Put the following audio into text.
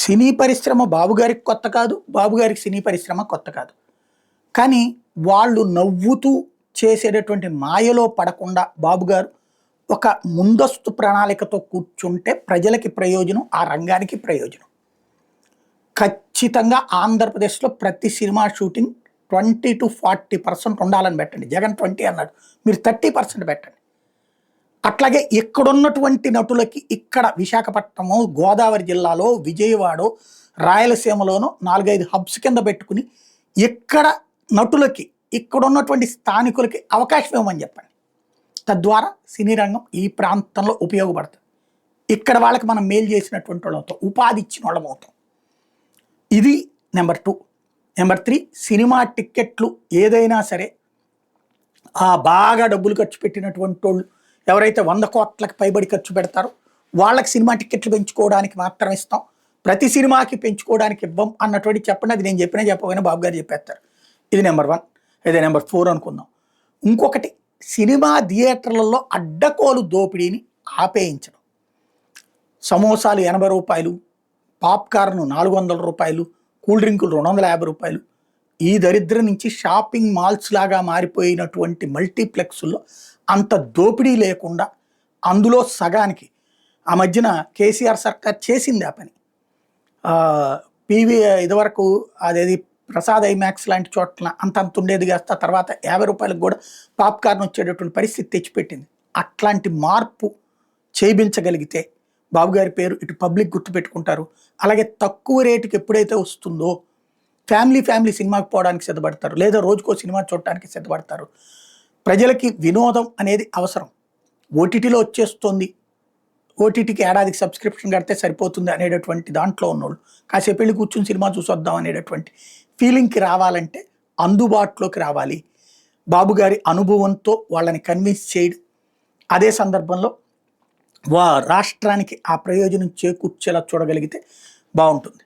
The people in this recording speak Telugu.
సినీ పరిశ్రమ బాబుగారికి కొత్త కాదు, బాబుగారికి సినీ పరిశ్రమ కొత్త కాదు. కానీ వాళ్ళు నవ్వుతూ చేసేటటువంటి మాయలో పడకుండా బాబుగారు ఒక ముందస్తు ప్రణాళికతో కూర్చుంటే ప్రజలకి ప్రయోజనం, ఆ రంగానికి ప్రయోజనం. ఖచ్చితంగా ఆంధ్రప్రదేశ్లో ప్రతి సినిమా షూటింగ్ 20 to 40% ఉండాలని పెట్టండి. జగన్ 20 అన్నాడు, మీరు 30% పెట్టండి. అట్లాగే ఇక్కడున్నటువంటి నటులకి ఇక్కడ విశాఖపట్నము, గోదావరి జిల్లాలో, విజయవాడ, రాయలసీమలోనూ 4-5 హబ్స్ కింద పెట్టుకుని ఇక్కడ నటులకి, ఇక్కడున్నటువంటి స్థానికులకి అవకాశం ఇవ్వమని చెప్పండి. తద్వారా సినీ రంగం ఈ ప్రాంతంలో ఉపయోగపడుతుంది. ఇక్కడ వాళ్ళకి మనం మేలు చేసినటువంటి వాళ్ళతో ఉపాధి ఇచ్చిన వాళ్ళం అవుతాం. ఇది నెంబర్ 2. నెంబర్ 3, సినిమా టిక్కెట్లు ఏదైనా సరే బాగా డబ్బులు ఖర్చు పెట్టినటువంటి వాళ్ళు ఎవరైతే 100 కోట్లకు పైబడి ఖర్చు పెడతారో వాళ్ళకి సినిమా టిక్కెట్లు పెంచుకోవడానికి మాత్రం ఇస్తాం, ప్రతి సినిమాకి పెంచుకోవడానికి ఇవ్వం అన్నటువంటి చెప్పండి. అది నేను చెప్పకపోయినా బాబు గారు చెప్పేస్తారు. ఇది నెంబర్ 1. ఇదే నెంబర్ 4 అనుకుందాం. ఇంకొకటి, సినిమా థియేటర్లలో అడ్డకోలు దోపిడీని ఆపేయించడం. సమోసాలు 80 రూపాయలు, పాప్కార్న్ 400 రూపాయలు, కూల్ డ్రింకులు 250 రూపాయలు. ఈ దరిద్రం నుంచి షాపింగ్ మాల్స్ లాగా మారిపోయినటువంటి మల్టీప్లెక్స్లో అంత దోపిడీ లేకుండా అందులో సగానికి ఆ మధ్యన కేసీఆర్ సర్కార్ చేసింది ఆ పని. ఇదివరకు అదేది ప్రసాద్ ఐమాక్స్ లాంటి చోట్ల అంత ఉండేది కాస్త తర్వాత 50 రూపాయలకు కూడా పాప్కార్న్ వచ్చేటటువంటి పరిస్థితి తెచ్చిపెట్టింది. అట్లాంటి మార్పు చేయించగలిగితే బాబుగారి పేరు ఇటు పబ్లిక్ గుర్తుపెట్టుకుంటారు. అలాగే తక్కువ రేటుకి ఎప్పుడైతే వస్తుందో ఫ్యామిలీ సినిమాకి పోవడానికి సిద్ధపడతారు, లేదా రోజుకో సినిమా చూడటానికి సిద్ధపడతారు. ప్రజలకి వినోదం అనేది అవసరం. ఓటీటీలో వచ్చేస్తుంది, ఓటీటీకి ఏడాదికి సబ్స్క్రిప్షన్ కడితే సరిపోతుంది అనేటటువంటి దాంట్లో ఉన్నోళ్ళు కాసేపు వెళ్ళి కూర్చుని సినిమా చూసొద్దాం అనేటటువంటి ఫీలింగ్కి రావాలంటే అందుబాటులోకి రావాలి. బాబుగారి అనుభవంతో వాళ్ళని కన్విన్స్ చేయడం, అదే సందర్భంలో రాష్ట్రానికి ఆ ప్రయోజనం చేకూర్చేలా చూడగలిగితే బాగుంటుంది.